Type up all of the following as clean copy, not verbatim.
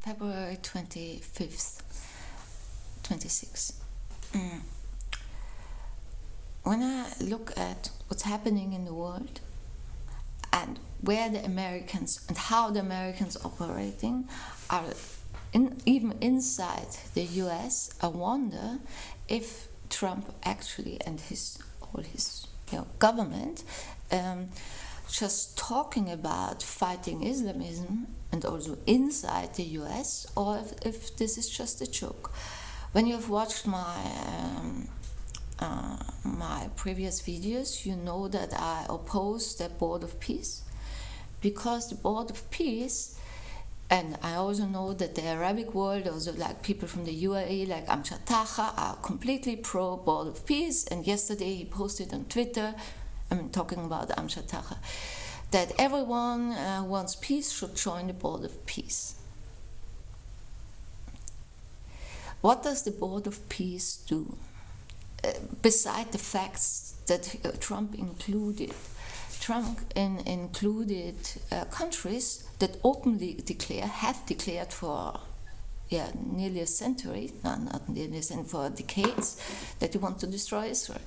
February 25th, 26. When I look at what's happening in the world and where the Americans and how the Americans operating are even inside the US, I wonder if Trump actually and all his government just talking about fighting Islamism and also inside the US, or if this is just a joke. When you have watched my previous videos, you know that I oppose the Board of Peace, because the Board of Peace, and I also know that the Arabic world, also like people from the UAE, like Amjad Taha, are completely pro Board of Peace. And yesterday he posted on Twitter, talking about Amjad Taha, that everyone who wants peace should join the Board of Peace. What does the Board of Peace do? Beside the facts that Trump included countries that openly have declared for nearly a century, not nearly a century, for decades, that they want to destroy Israel.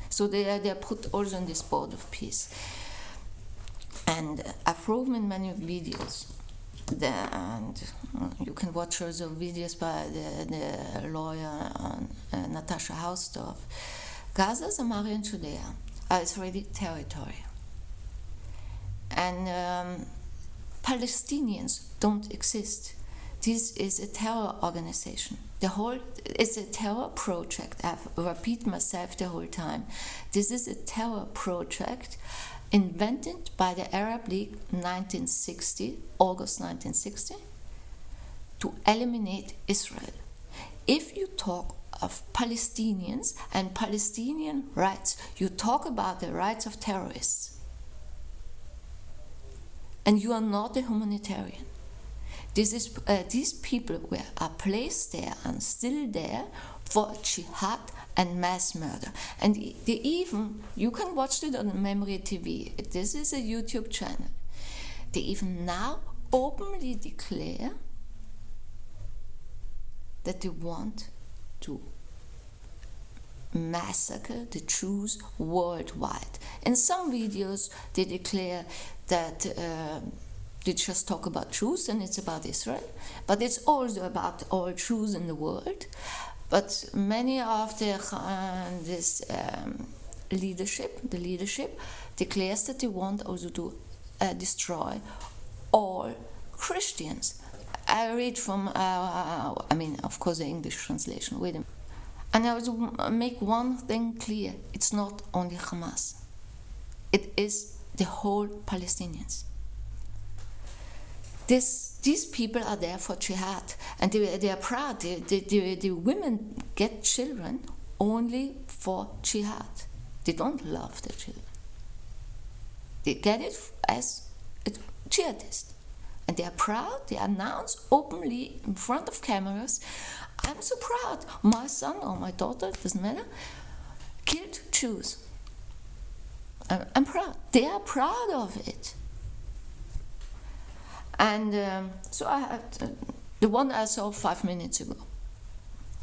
So they are put also in this Board of Peace. And I've proven in many videos, and you can watch also videos by the lawyer Natasha Hausdorff. Gaza, Samaria, and Judea are Israeli territory. And Palestinians don't exist. This is a terror organization. It's a terror project. I've repeated myself the whole time. This is a terror project invented by the Arab League August 1960, to eliminate Israel. If you talk of Palestinians and Palestinian rights, you talk about the rights of terrorists. And you are not a humanitarian. These people are placed there and still there for jihad and mass murder. And you can watch it on Memory TV. This is a YouTube channel. They even now openly declare that they want to massacre the Jews worldwide. In some videos, they declare that they just talk about Jews and it's about Israel, but it's also about all Jews in the world. But many of the leadership declares that they want also to destroy all Christians. I read from, of course, the English translation. Wait a minute. And I will make one thing clear. It's not only Hamas. It is the whole Palestinians. These people are there for jihad, and they are proud. The women get children only for jihad. They don't love their children. They get it as a jihadist. And they are proud. They announce openly in front of cameras, I'm so proud. My son or my daughter, doesn't matter, killed Jews. I'm proud. They are proud of it. And so I had the one I saw 5 minutes ago.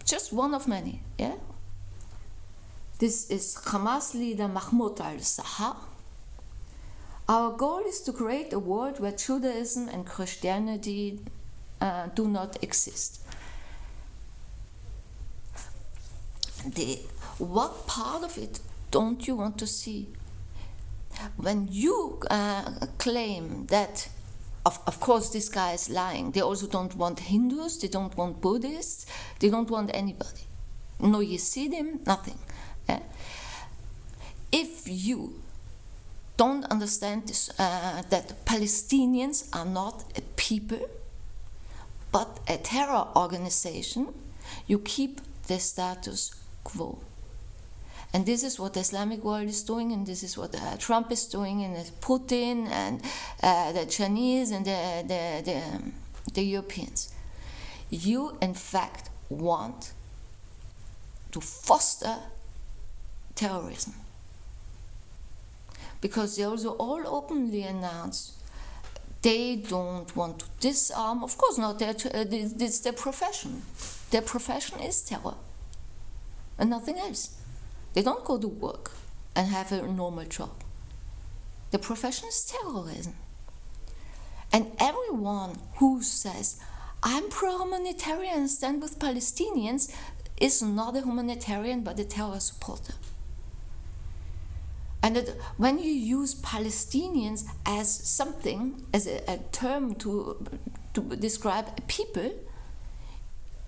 Just one of many, yeah? This is Hamas leader Mahmoud al-Sahar. Our goal is to create a world where Judaism and Christianity do not exist. What part of it don't you want to see? When you claim that, of course this guy is lying, they also don't want Hindus, they don't want Buddhists, they don't want anybody. No Yezidim, nothing. If you don't understand this, that Palestinians are not a people, but a terror organization, you keep the status quo. And this is what the Islamic world is doing, and this is what Trump is doing, and Putin, and the Chinese, and the Europeans. You, in fact, want to foster terrorism. Because they also all openly announce They don't want to disarm. Of course not. It's their profession. Their profession is terror and nothing else. They don't go to work and have a normal job. The profession is terrorism. And everyone who says, I'm pro-humanitarian, stand with Palestinians, is not a humanitarian but a terror supporter. And when you use Palestinians as something, as a term to describe a people,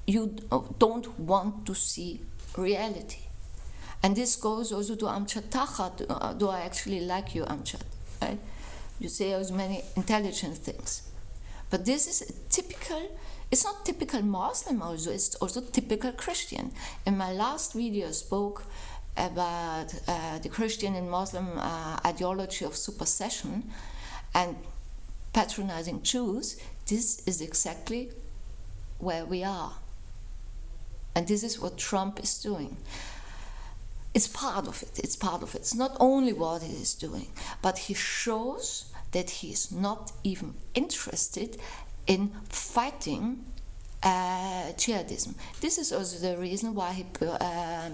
you don't want to see reality. And this goes also to Amjad Taha. Do I actually like you, Amjad? Right? You say as many intelligent things. But this is it's not typical Muslim also, it's also typical Christian. In my last video I spoke about the Christian and Muslim ideology of supersession and patronizing Jews. This is exactly where we are. And this is what Trump is doing. It's part of it. It's not only what he is doing, but he shows that he is not even interested in fighting jihadism. This is also the reason why he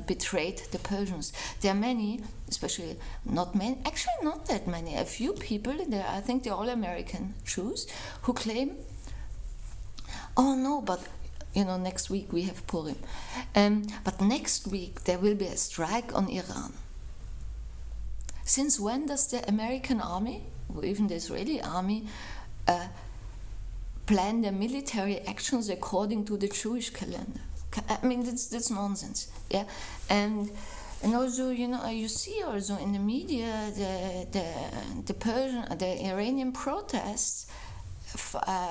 betrayed the Persians. There are many, especially not that many, a few people, I think they're all American Jews, who claim, oh no, but next week we have Purim. But next week there will be a strike on Iran. Since when does the American army, or even the Israeli army, plan their military actions according to the Jewish calendar? I mean, that's nonsense. Yeah, and also, you see also in the media the Iranian protests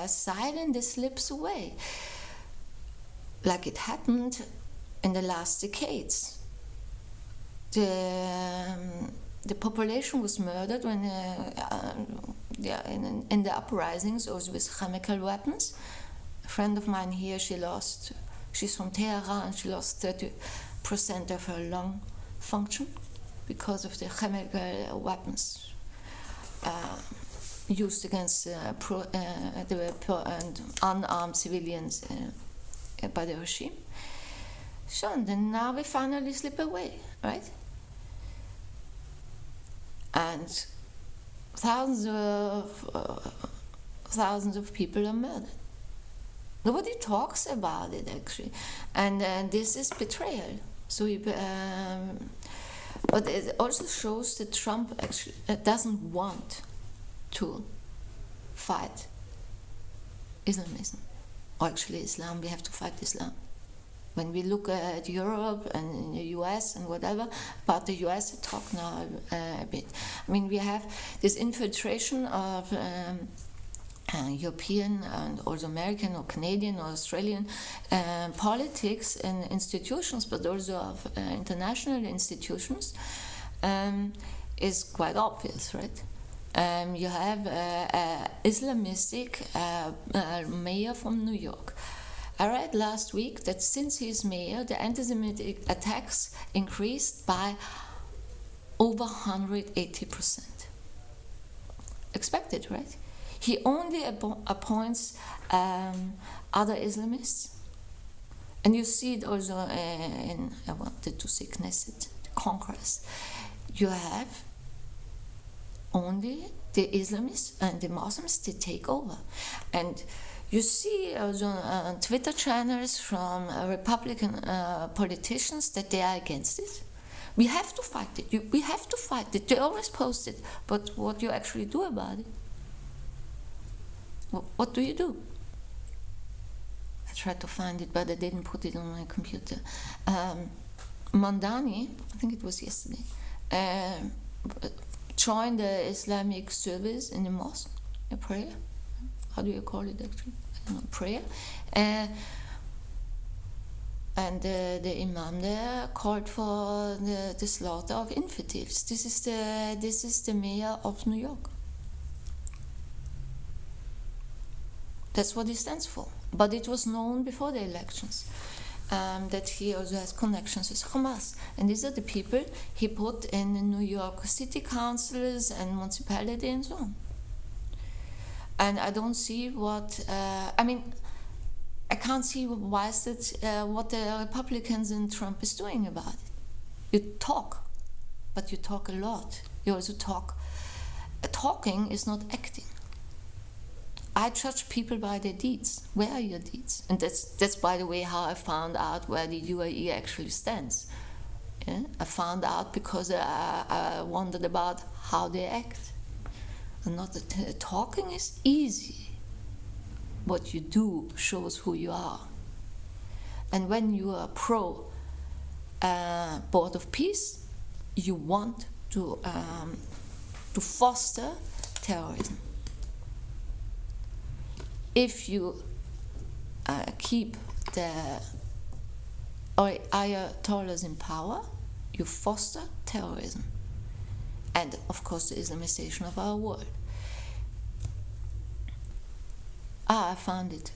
silently slips away, like it happened in the last decades. The population was murdered when in the uprisings, also with chemical weapons. A friend of mine here, she's from Tehran, she lost 30% of her lung function because of the chemical weapons used against the unarmed civilians by the regime. So, and then now we finally slip away, right? And thousands of people are murdered. Nobody talks about it, actually, and this is betrayal. So, but it also shows that Trump actually doesn't want to fight Islamism, or actually Islam. We have to fight Islam. When we look at Europe and the US and whatever, about the US I talk now a bit. I mean, we have this infiltration of European and also American or Canadian or Australian politics and institutions, but also of international institutions, is quite obvious, right? You have an Islamistic mayor from New York. I read last week that since he's mayor, the anti-Semitic attacks increased by over 180%. Expected, right? He only appoints other Islamists. And you see it also in, I wanted to say Knesset, the Congress. You have only the Islamists and the Muslims, they take over. And you see also on Twitter channels from Republican politicians that they are against it. We have to fight it. We have to fight it. They always post it. But what do you actually do about it? What do you do? I tried to find it, but I didn't put it on my computer. Mandani, I think it was yesterday, joined the Islamic service in the mosque, a prayer. How do you call it actually? I don't know, prayer. And the imam there called for the slaughter of infidels. This is the mayor of New York. That's what he stands for. But it was known before the elections that he also has connections with Hamas. And these are the people he put in the New York city councils and municipality and so on. And I don't see what, I can't see why is it, what the Republicans and Trump is doing about it. You talk, but you talk a lot. You also talk. Talking is not acting. I judge people by their deeds. Where are your deeds? And that's by the way, how I found out where the UAE actually stands. Yeah? I found out because I wondered about how they act. And not talking is easy. What you do shows who you are. And when you are pro Board of Peace, you want to foster terrorism. If you keep the Ayatollahs in power, you foster terrorism. And of course the Islamization of our world. I found it.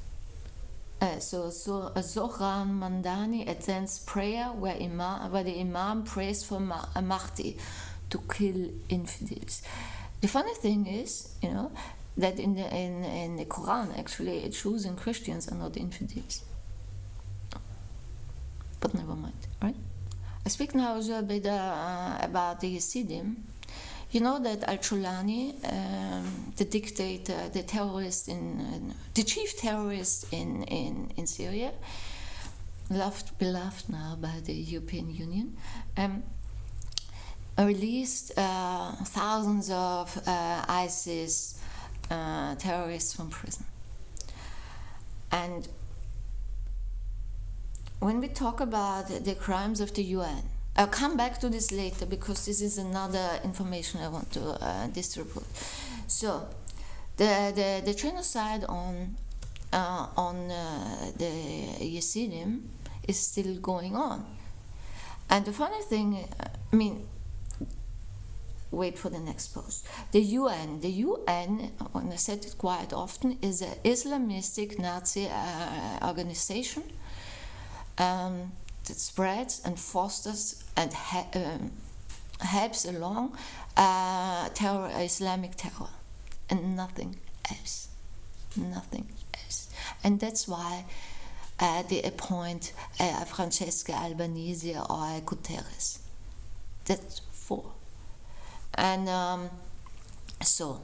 So Zohran Mandani attends prayer where the Imam prays for Mahdi to kill infidels. The funny thing is, that in the Quran actually Jews and Christians are not infidels. But never mind, right? I speak now also a bit about the Yezidim. You know that Al-Chulani, the dictator, the terrorist the chief terrorist in Syria, beloved now by the European Union, released thousands of ISIS terrorists from prison. And when we talk about the crimes of the UN, I'll come back to this later because this is another information I want to distribute. So, the genocide on the Yezidim is still going on, and the funny thing, wait for the next post. The UN, and I said it quite often, is an Islamistic Nazi organization. That spreads and fosters and helps along Islamic terror, and nothing else. And that's why they appoint Francesca Albanese or Guterres. That's for. And so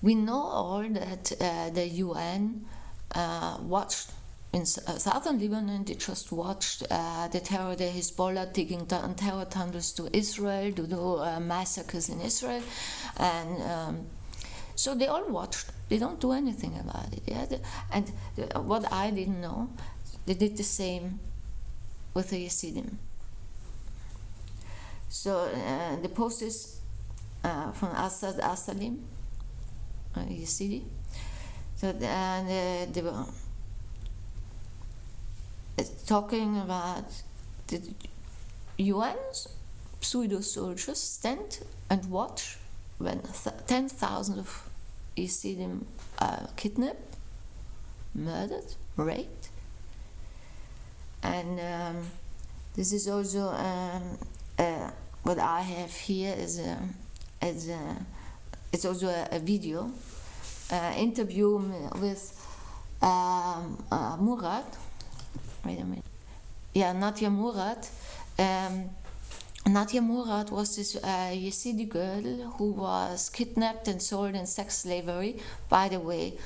we know all that the UN watched. In southern Lebanon, they just watched the Hezbollah digging down terror tunnels to Israel, to do massacres in Israel, and so they all watched. They don't do anything about it. Yeah? What I didn't know, they did the same with the Yezidim. So the post is from Asad Asalim, Yazidi. So they were talking about the UN's pseudo-soldiers stand and watch when 10,000 of Yezidim are kidnapped, murdered, raped. And this is also what I have here it's also a video interview with Murad. Wait a minute. Yeah, Nadia Murad. Nadia Murad was this Yazidi girl who was kidnapped and sold in sex slavery, by the way,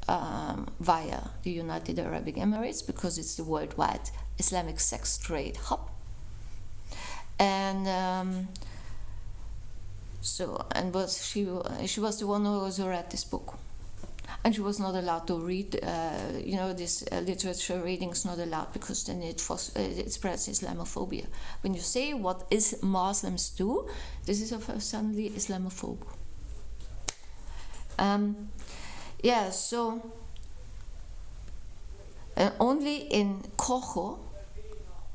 via the United Arab Emirates, because it's the worldwide Islamic sex trade hub. And she was the one who also read this book. And she was not allowed to read, this literature reading is not allowed because then it spreads Islamophobia. When you say what is Muslims do, this is suddenly Islamophobe. So only in Kocho,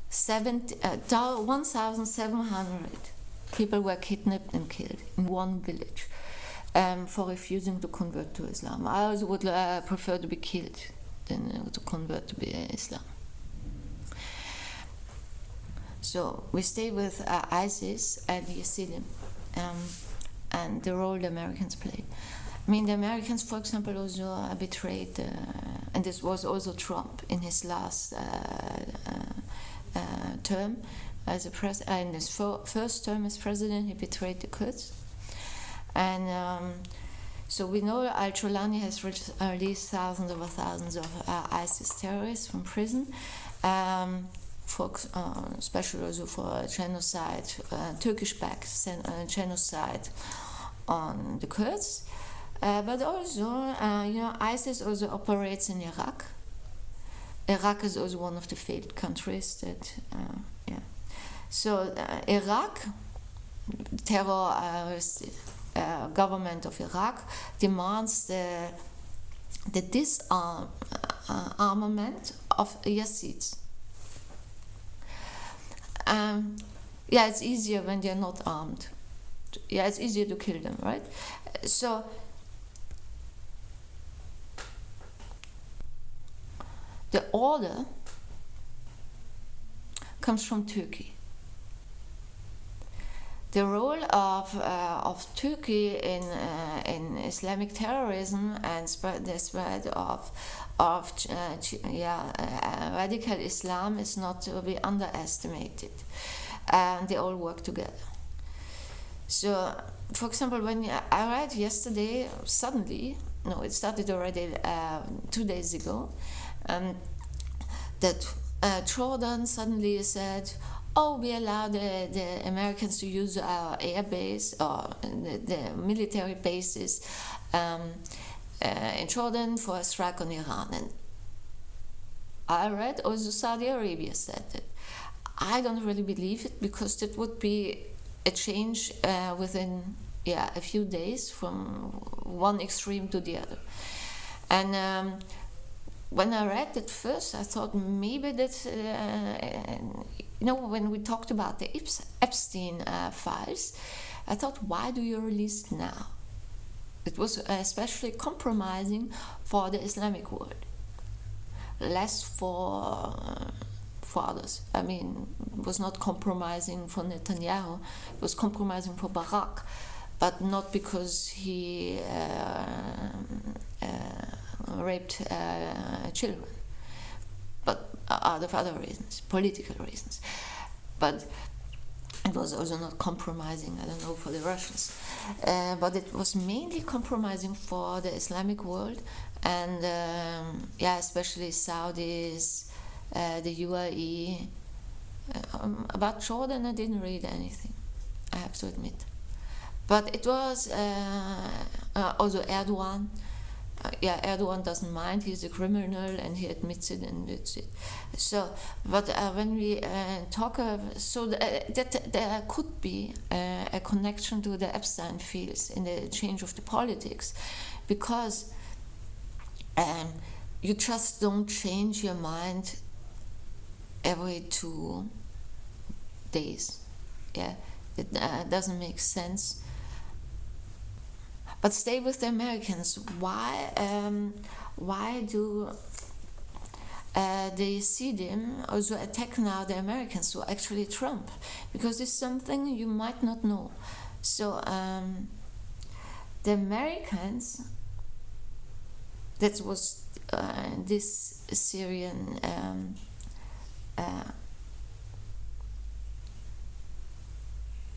1,700 people were kidnapped and killed in one village. For refusing to convert to Islam. I also would prefer to be killed than to convert to Islam. So we stay with ISIS and Yezidim and the role the Americans play. I mean, the Americans, for example, also betrayed, and this was also Trump in his last term as a in his first term as president, he betrayed the Kurds. And so we know Al-Jolani has released thousands of ISIS terrorists from prison, especially also for genocide, Turkish-backed genocide on the Kurds. But also, ISIS also operates in Iraq. Iraq is also one of the failed countries that, So Iraq, terrorist government of Iraq demands the disarmament of Yezids. It's easier when they're not armed. It's easier to kill them, right? So the order comes from Turkey. The role of Turkey in Islamic terrorism and the spread of radical Islam is not to be underestimated, and they all work together. So, for example, when I read yesterday, it started already 2 days ago, that Jordan suddenly said, we allow the Americans to use our air base or the military bases in Jordan for a strike on Iran. And I read also Saudi Arabia said that. I don't really believe it, because that would be a change within a few days from one extreme to the other. And when I read it first, I thought maybe that, when we talked about the Epstein files, I thought, why do you release it now? It was especially compromising for the Islamic world, less for others. I mean, it was not compromising for Netanyahu, it was compromising for Barak, but not because he raped children, but out of other reasons, political reasons. But it was also not compromising, I don't know, for the Russians. But it was mainly compromising for the Islamic world, and especially Saudis, the UAE. About Jordan, I didn't read anything, I have to admit. But it was also Erdogan. Erdogan doesn't mind, he's a criminal and he admits it, and that's it. So, but when we talk that there could be a connection to the Epstein fields in the change of the politics, because you just don't change your mind every 2 days. It doesn't make sense. But stay with the Americans. Why do the Yezidim also attack now the Americans, so actually Trump? Because it's something you might not know. So the Americans, that was this Syrian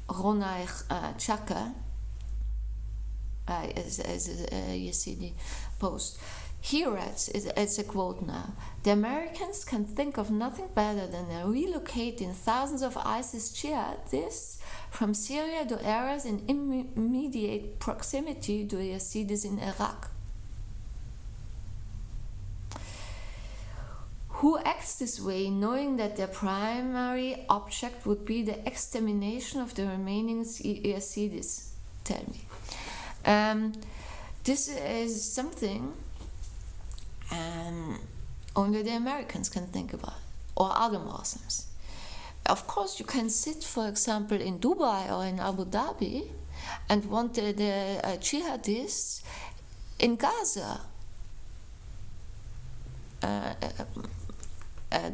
Ronay Chaka, as a Yazidi post. He writes, it's a quote now, "The Americans can think of nothing better than relocating thousands of ISIS jihadists from Syria to areas in immediate proximity to the Yazidis in Iraq. Who acts this way knowing that their primary object would be the extermination of the remaining Yazidis? Tell me." This is something only the Americans can think about, or other Muslims. Of course, you can sit, for example, in Dubai or in Abu Dhabi and want the jihadists in Gaza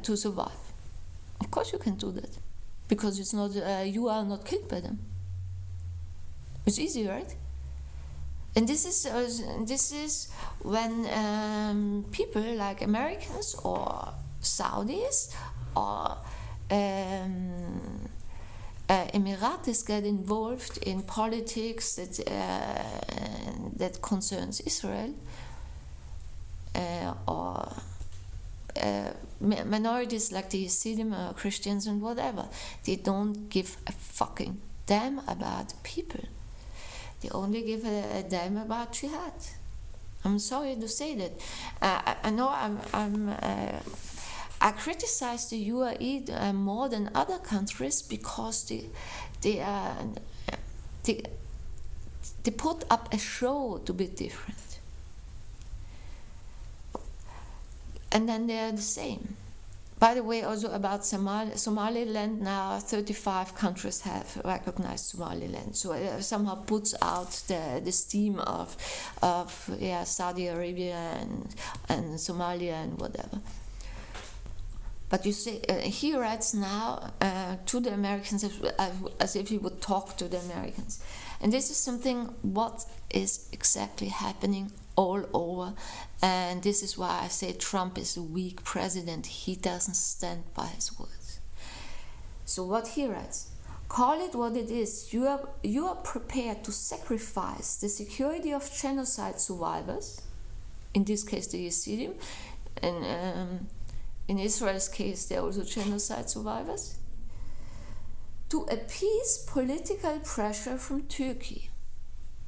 to survive. Of course, you can do that, because it's not you are not killed by them. It's easy, right? And this is when people like Americans or Saudis or Emiratis get involved in politics that concerns Israel, or minorities like the Yezidim or Christians and whatever. They don't give a fucking damn about people. They only give a damn about jihad. I'm sorry to say that. I know I criticize the UAE more than other countries because they put up a show to be different. And then they are the same. By the way, also about Somaliland, now 35 countries have recognized Somaliland. So it somehow puts out the steam of Saudi Arabia and Somalia and whatever. But you say, he writes now to the Americans as if he would talk to the Americans. And this is something what is exactly happening all over. And this is why I say Trump is a weak president. He doesn't stand by his words. So what he writes, call it what it is. You are prepared to sacrifice the security of genocide survivors, in this case the Yezidim, and in Israel's case they're also genocide survivors, to appease political pressure from Turkey.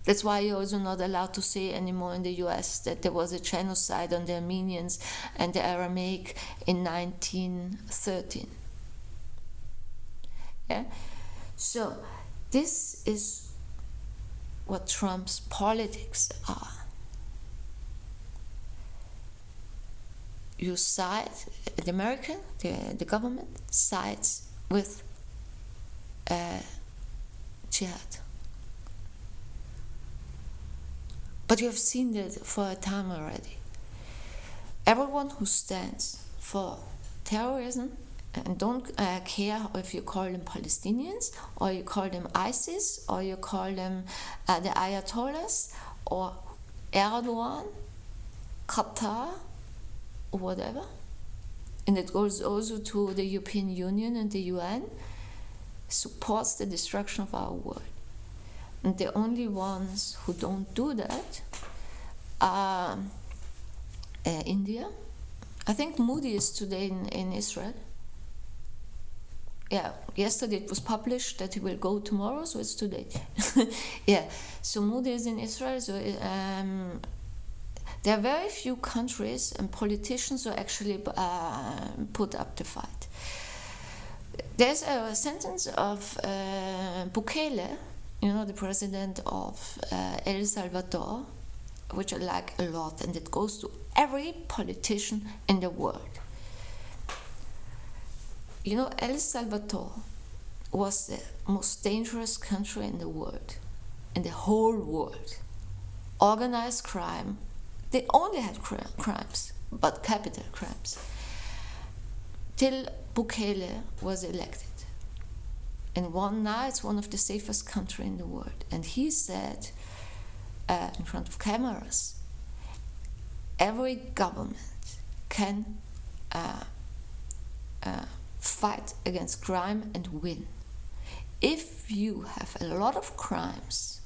That's why you're also not allowed to say anymore in the US that there was a genocide on the Armenians and the Aramaic in 1913. Yeah? So this is what Trump's politics are. You side, the American, the government sides with jihad. But you have seen that for a time already. Everyone who stands for terrorism and don't care if you call them Palestinians or you call them ISIS or you call them the Ayatollahs or Erdogan, Qatar, or whatever, and it goes also to the European Union and the UN, supports the destruction of our world. And the only ones who don't do that are India. I think Moody is today in Israel. Yeah, yesterday it was published that he will go tomorrow, so it's today. Yeah, so Moody is in Israel. So there are very few countries and politicians who actually put up the fight. There's a sentence of Bukele, you know, the president of El Salvador, which I like a lot, and it goes to every politician in the world. You know, El Salvador was the most dangerous country in the world, in the whole world. Organized crime, they only had crimes, but capital crimes, till Bukele was elected. And now it's one of the safest countries in the world. And he said, in front of cameras, every government can fight against crime and win. If you have a lot of crimes,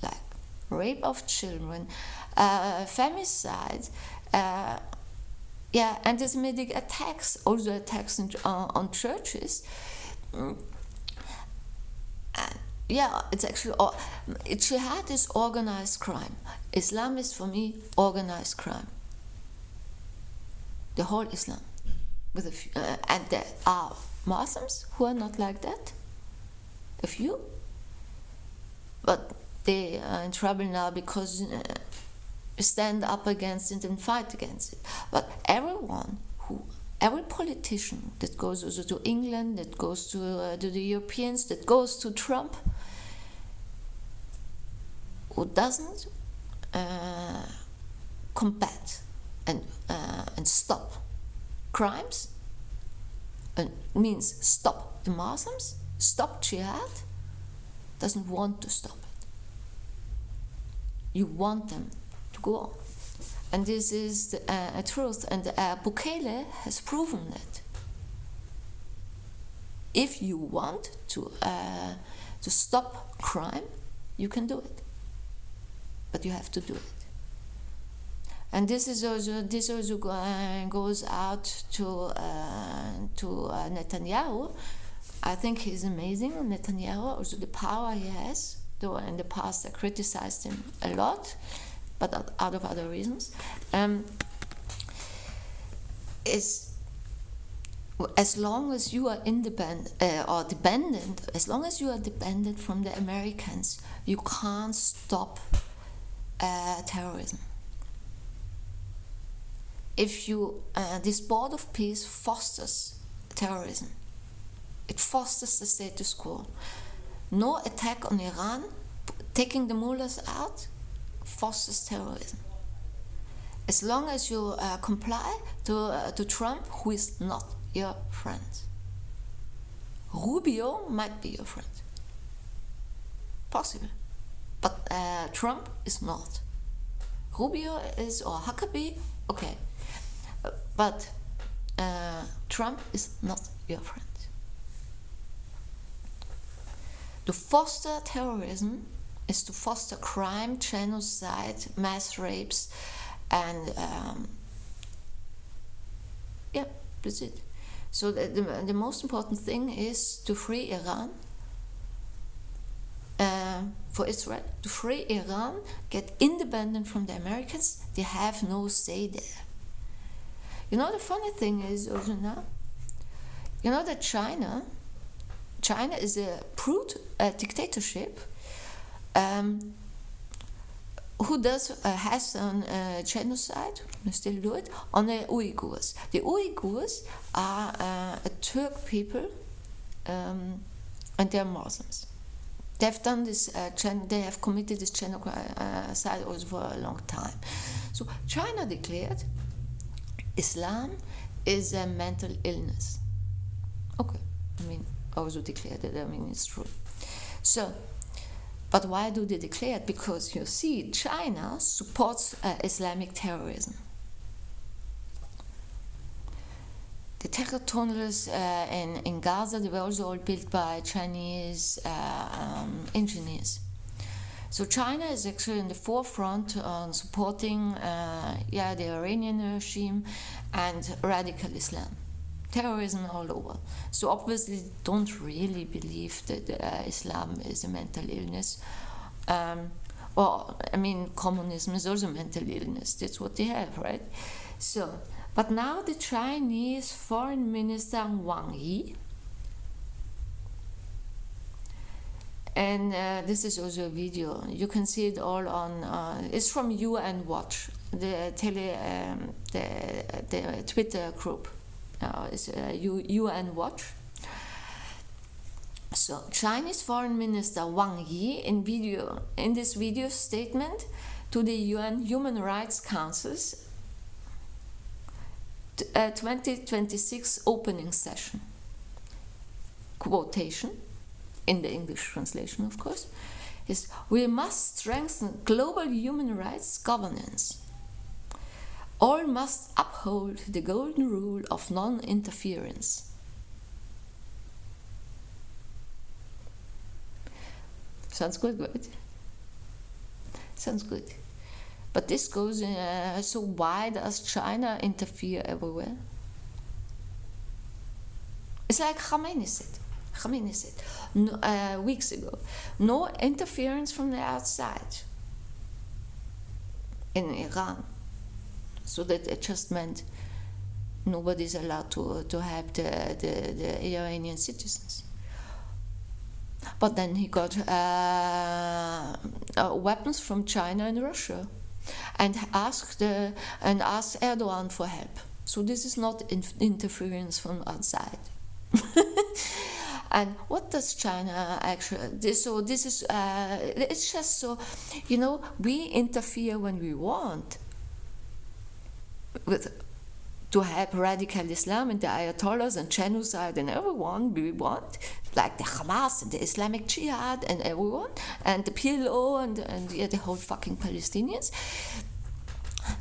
like rape of children, femicide, anti-Semitic attacks, also attacks on churches, it's actually jihad is organized crime. Islam is, for me, organized crime. The whole Islam, with a few, and there are Muslims who are not like that. A few, but they are in trouble now because stand up against it and fight against it. But every politician that goes also to England, that goes to the Europeans, that goes to Trump, who doesn't combat and stop crimes, and means stop the Muslims, stop jihad, doesn't want to stop it. You want them to go on. And this is the truth, and Bukele has proven that. If you want to stop crime, you can do it, but you have to do it. And this also goes out to Netanyahu. I think he's amazing. Netanyahu, also the power he has, though in the past I criticized him a lot, but out of other reasons, is as long as you are independent or dependent, as long as you are dependent from the Americans, you can't stop terrorism. If you, this board of peace fosters terrorism. It fosters the status quo. No attack on Iran, taking the mullahs out, fosters terrorism. As long as you comply to Trump, who is not your friend. Rubio might be your friend. Possible. But Trump is not. Rubio is, or Huckabee, okay. But Trump is not your friend. To foster terrorism is to foster crime, genocide, mass rapes, and yeah, that's it. So the most important thing is to free Iran, for Israel, to free Iran, get independent from the Americans. They have no say there. You know, the funny thing is also now, you know that China is a brute dictatorship who has done genocide, they still do it, on the Uyghurs. The Uyghurs are a Turk people, and they're Muslims. They've done this, they have committed this genocide also for a long time. So China declared Islam is a mental illness. Okay, I mean, also declared it, I mean, it's true. So, but why do they declare it? Because you see, China supports Islamic terrorism. The terror tunnels in Gaza, they were also all built by Chinese engineers. So China is actually in the forefront on supporting the Iranian regime and radical Islam. Terrorism all over. So obviously don't really believe that Islam is a mental illness. Or, I mean, communism is also a mental illness. That's what they have, right? So, but now the Chinese Foreign Minister Wang Yi, and this is also a video. You can see it all on. It's from UN Watch, the Twitter group. It's UN Watch. So Chinese Foreign Minister Wang Yi in this video statement to the UN Human Rights Council's 2026 opening session. Quotation, in the English translation, of course, is: "We must strengthen global human rights governance. All must uphold the golden rule of non-interference." Sounds good, right? Sounds good. But this goes, so why does China interfere everywhere? It's like Khamenei said weeks ago, no interference from the outside in Iran. So that it just meant nobody's allowed to have the Iranian citizens. But then he got weapons from China and Russia, and asked Erdogan for help. So this is not interference from outside. And what does China actually? This is it's just so, you know, we interfere when we want to help radical Islam and the Ayatollahs and genocide and everyone we want, like the Hamas and the Islamic Jihad and everyone, and the PLO and yeah, the whole fucking Palestinians.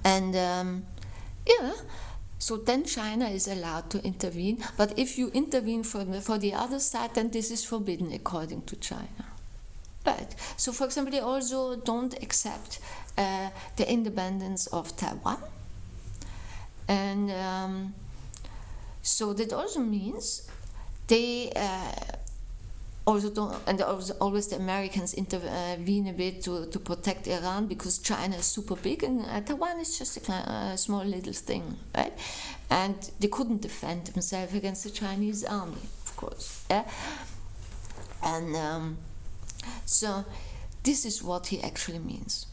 And yeah, so then China is allowed to intervene. But if you intervene for the other side, then this is forbidden according to China. Right. So, for example, they also don't accept the independence of Taiwan. And so that also means they also don't, and also always the Americans intervene a bit to protect Iran because China is super big and Taiwan is just a small little thing, right? And they couldn't defend themselves against the Chinese army, of course. Yeah? And so this is what he actually means.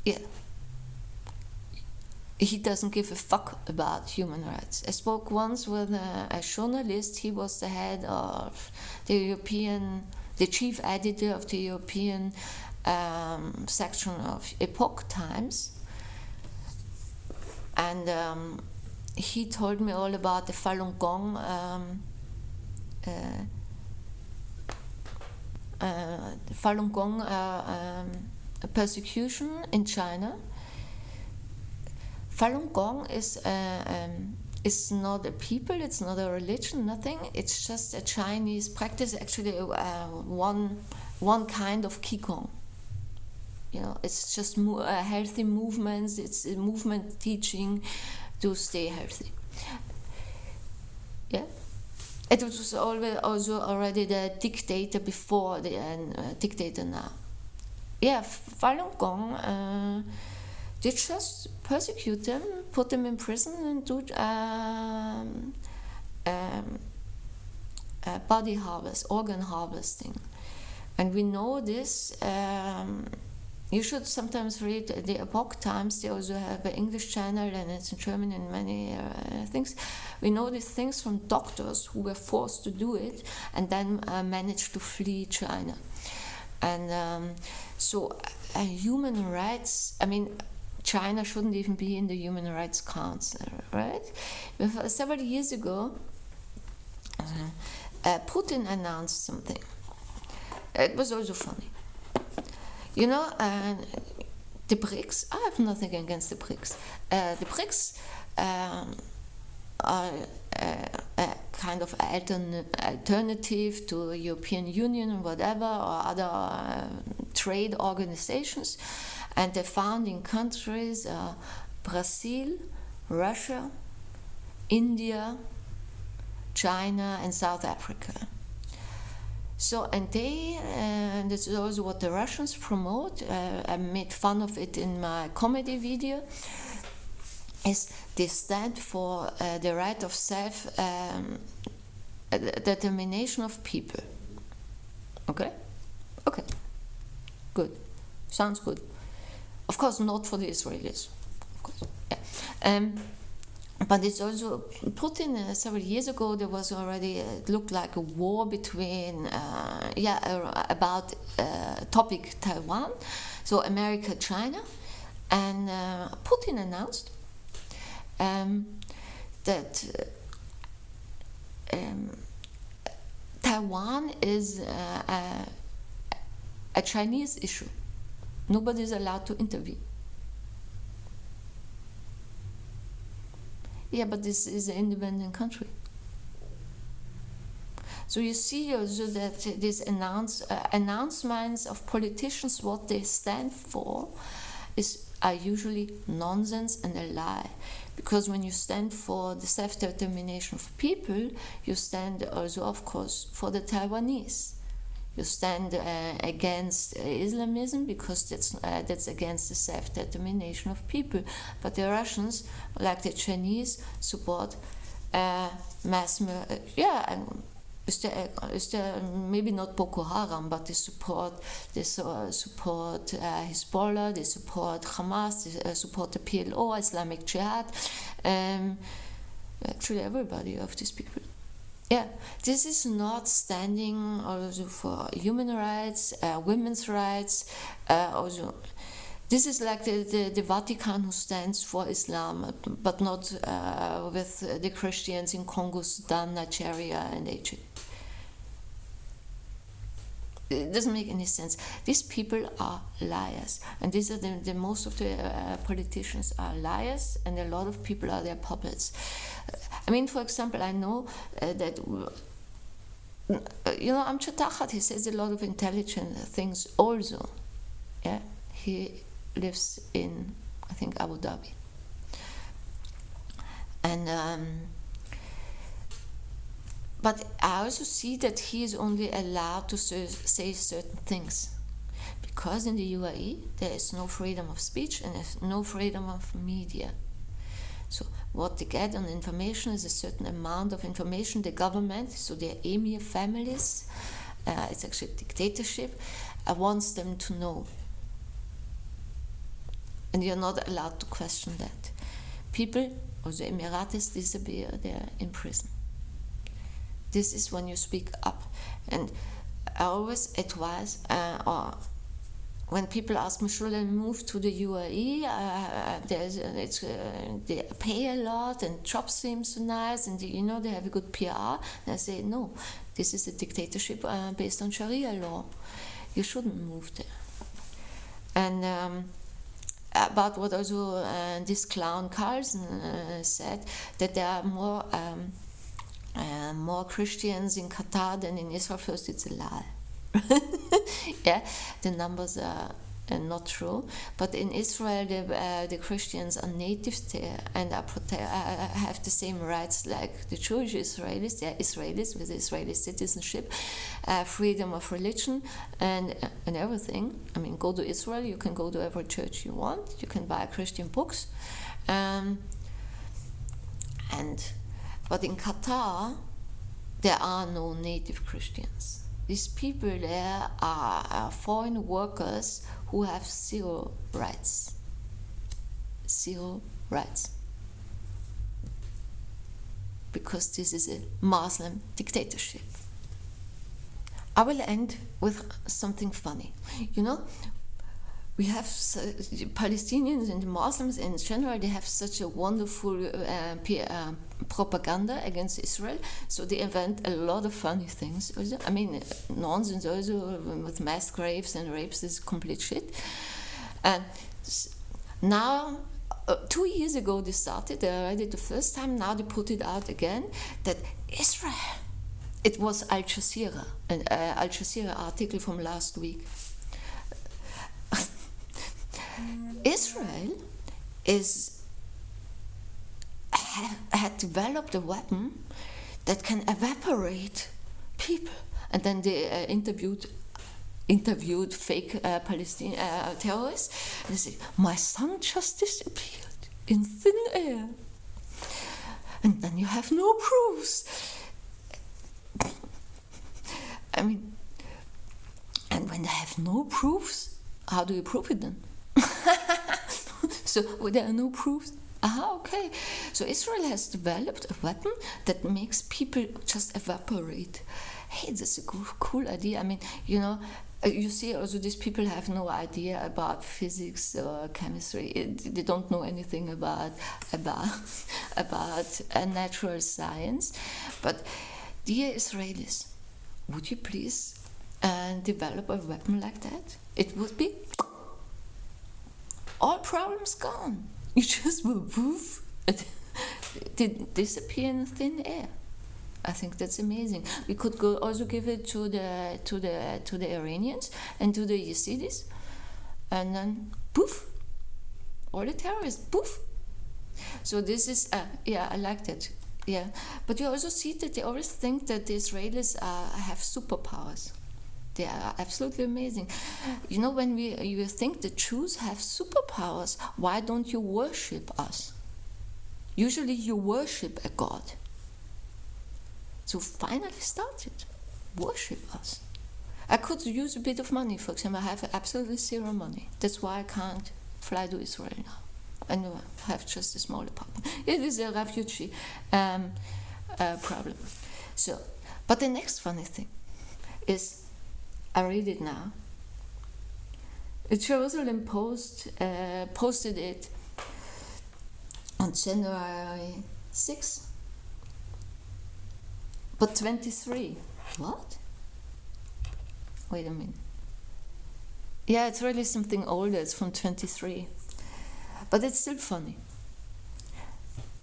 Yeah. He doesn't give a fuck about human rights. I spoke once with a journalist. He was the head of the chief editor of the European section of Epoch Times. And he told me all about the Falun Gong persecution in China. Falun Gong is not a people, it's not a religion, nothing. It's just a Chinese practice, actually one kind of Qigong. You know, it's just healthy movements. It's a movement teaching to stay healthy. Yeah. It was also already the dictator before the dictator now. Yeah, Falun Gong. They just persecute them, put them in prison, and do body harvest, organ harvesting. And we know this. You should sometimes read the Epoch Times. They also have an English channel, and it's in German and many things. We know these things from doctors who were forced to do it and then managed to flee China. And so human rights, I mean, China shouldn't even be in the Human Rights Council, right? Several years ago, Putin announced something. It was also funny. You know, the BRICS, I have nothing against the BRICS. The BRICS are a kind of alternative to the European Union or whatever, or other trade organizations. And the founding countries are Brazil, Russia, India, China, and South Africa. So, and this is also what the Russians promote. I made fun of it in my comedy video. Is they stand for the right of self-determination of people. Okay? Okay. Good. Sounds good. Of course, not for the Israelis. Of course. Yeah. But it's also Putin. Several years ago, there was already it looked like a war between about topic Taiwan, so America, China, and Putin announced that Taiwan is a Chinese issue. Nobody is allowed to intervene. Yeah, but this is an independent country. So you see also that these announcements of politicians, what they stand for, are usually nonsense and a lie. Because when you stand for the self-determination of people, you stand also, of course, for the Taiwanese. You stand against Islamism because that's against the self-determination of people. But the Russians, like the Chinese, support mass murder. Is there maybe not Boko Haram, but they support Hezbollah, they support Hamas, they support the PLO, Islamic Jihad, actually everybody of these people. Yeah, this is not standing also for human rights, women's rights, also This is like the Vatican who stands for Islam, but not with the Christians in Congo, Sudan, Nigeria, and Egypt. It doesn't make any sense. These people are liars, and these are the most of the politicians are liars, and a lot of people are their puppets. I mean, for example, I know that Amjad Tachat, he says a lot of intelligent things also. Yeah, he lives in, I think, Abu Dhabi, and. But I also see that he is only allowed to say certain things, because in the UAE there is no freedom of speech and there's no freedom of media. So what they get on information is a certain amount of information. The government, so the emir families, it's actually a dictatorship, wants them to know. And you're not allowed to question that. People, or the Emiratis, disappear, they're in prison. This is when you speak up. And I always advise, or when people ask me, should I move to the UAE? They pay a lot and job seems so nice, and they have a good PR. And I say, no, this is a dictatorship based on Sharia law. You shouldn't move there. And about what also this clown Carlson said, that there are more Christians in Qatar than in Israel. First, it's a lie. Yeah, the numbers are not true. But in Israel, the Christians are natives there and have the same rights like the Jewish Israelis. They are Israelis with Israeli citizenship, freedom of religion, and everything. I mean, go to Israel, you can go to every church you want. You can buy Christian books, But in Qatar, there are no native Christians. These people there are foreign workers who have zero rights. Zero rights. Because this is a Muslim dictatorship. I will end with something funny. We have Palestinians and Muslims in general, they have such a wonderful propaganda against Israel, so they invent a lot of funny things. I mean, nonsense also with mass graves and rapes is complete shit. And now, 2 years ago they started already the first time, now they put it out again, that Israel, it was Al Jazeera, an Al Jazeera article from last week. Israel had developed a weapon that can evaporate people, and then they interviewed fake Palestinian terrorists, and they said, my son just disappeared in thin air, and then you have no proofs. I mean, and when they have no proofs, how do you prove it then? So there are no proofs. Okay. So Israel has developed a weapon that makes people just evaporate. Hey, that's a cool idea. I mean, you see also these people have no idea about physics or chemistry. They don't know anything about natural science. But dear Israelis, would you please develop a weapon like that? It would be all problems gone. You just will woof, disappear in thin air. I think that's amazing. We could also give it to the Iranians and to the Yezidis, and then poof, all the terrorists, poof. So this is I like that. Yeah, but you also see that they always think that the Israelis have superpowers. They are absolutely amazing. When you think the Jews have superpowers, why don't you worship us? Usually you worship a god. So finally start it. Worship us. I could use a bit of money. For example, I have absolutely zero money. That's why I can't fly to Israel now. I know I have just a small apartment. It is a refugee problem. So, but the next funny thing is, I read it now. The Jerusalem Post posted it on January 6th. But 23. What? Wait a minute. Yeah, it's really something older. It's from 23. But it's still funny.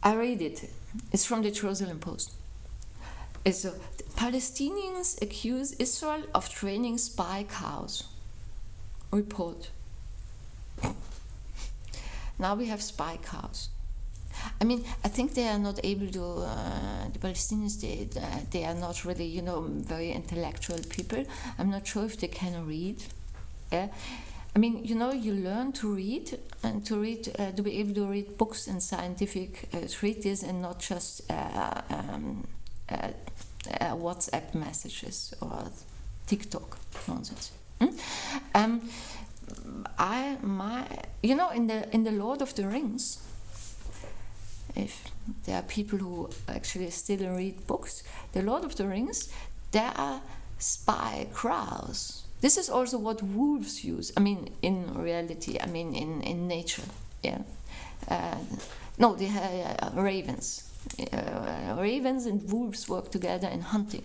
I read it. It's from the Jerusalem Post. It's Palestinians accuse Israel of training spy cows. Report. Now we have spy cows. I mean, I think they are not able to, the Palestinians, they are not really, very intellectual people. I'm not sure if they can read. Yeah? I mean, you learn to read, and to be able to read books and scientific treatises and not just WhatsApp messages or TikTok nonsense. In the Lord of the Rings, if there are people who actually still read books, the Lord of the Rings, there are spy crows. This is also what wolves use. I mean, in reality, I mean, in nature. Yeah. No, they have ravens. Ravens and wolves work together in hunting.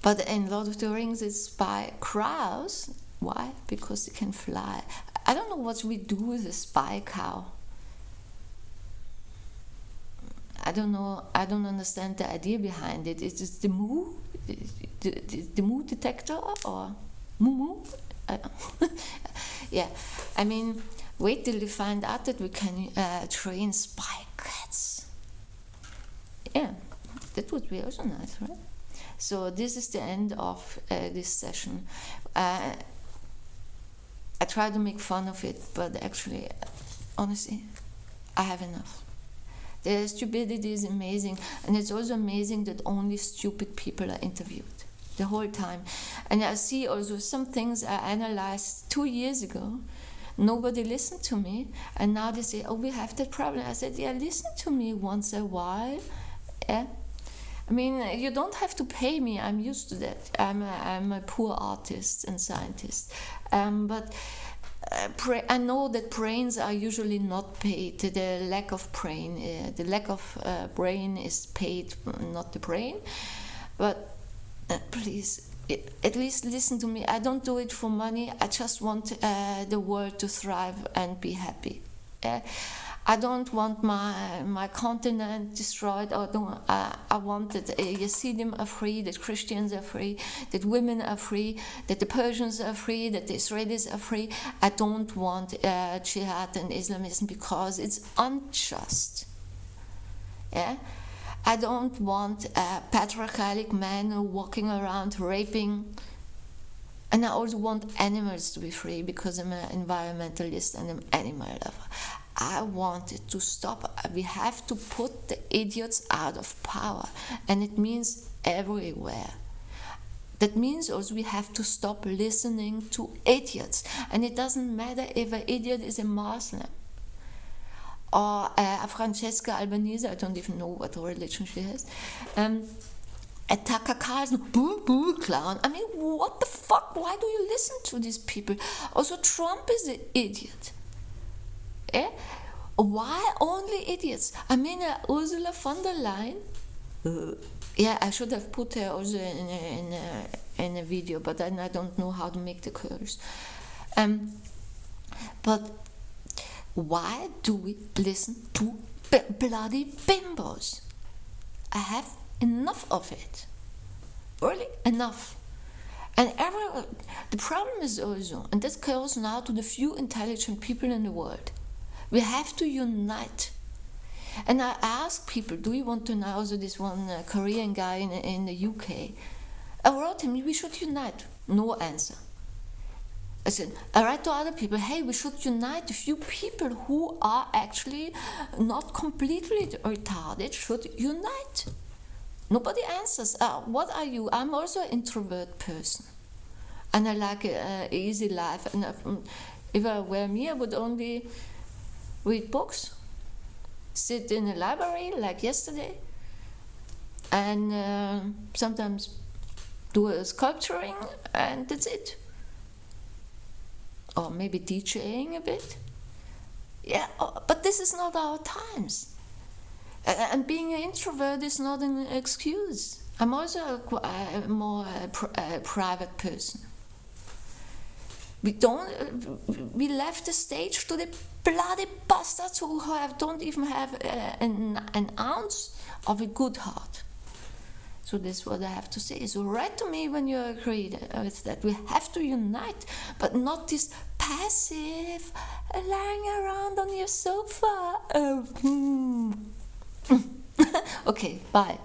But in Lord of the Rings, it's spy crows. Why? Because they can fly. I don't know what we do with a spy cow. I don't know. I don't understand the idea behind it. Is it the moo? The moo detector or moo? Yeah. I mean, wait till we find out that we can train spy cats. Yeah, that would be also nice, right? So this is the end of this session. I try to make fun of it, but actually, honestly, I have enough. The stupidity is amazing, and it's also amazing that only stupid people are interviewed the whole time. And I see also some things I analyzed 2 years ago. Nobody listened to me, and now they say, "Oh, we have that problem." I said, "Yeah, listen to me once in a while." Yeah. I mean, you don't have to pay me. I'm used to that. I'm a poor artist and scientist, but. I know that brains are usually not paid. The lack of brain is paid, not the brain. But please, at least listen to me. I don't do it for money. I just want the world to thrive and be happy. I don't want my continent destroyed. I want that Yezidim are free, that Christians are free, that women are free, that the Persians are free, that the Israelis are free. I don't want jihad and Islamism because it's unjust. Yeah? I don't want patriarchal men walking around raping. And I also want animals to be free because I'm an environmentalist and an animal lover. I want it to stop. We have to put the idiots out of power, and it means everywhere. That means also we have to stop listening to idiots, and it doesn't matter if an idiot is a Muslim or a Francesca Albanese. I don't even know what religion she has. A Tucker Carlson, boo clown. I mean, what the fuck? Why do you listen to these people? Also, Trump is an idiot. Eh? Why only idiots? I mean, Ursula von der Leyen. Yeah, I should have put her also in a video, but then I don't know how to make the curls. But why do we listen to bloody bimbos? I have enough of it. Really, enough. And the problem is also, and this goes now to the few intelligent people in the world. We have to unite. And I ask people, do you want to know? Also, this one Korean guy in the UK, I wrote him, we should unite. No answer. I said, I write to other people, hey, we should unite. A few people who are actually not completely retarded should unite. Nobody answers. What are you? I'm also an introvert person. And I like an easy life. And if I were me, I would only read books, sit in a library like yesterday, and sometimes do a sculpturing, and that's it. or maybe DJing a bit. Yeah, but this is not our times. And being an introvert is not an excuse. I'm also a more private person. We left the stage to the bloody bastards who don't even have an ounce of a good heart. So this is what I have to say. So write to me when you agree with that. We have to unite, but not this passive lying around on your sofa. Okay, bye.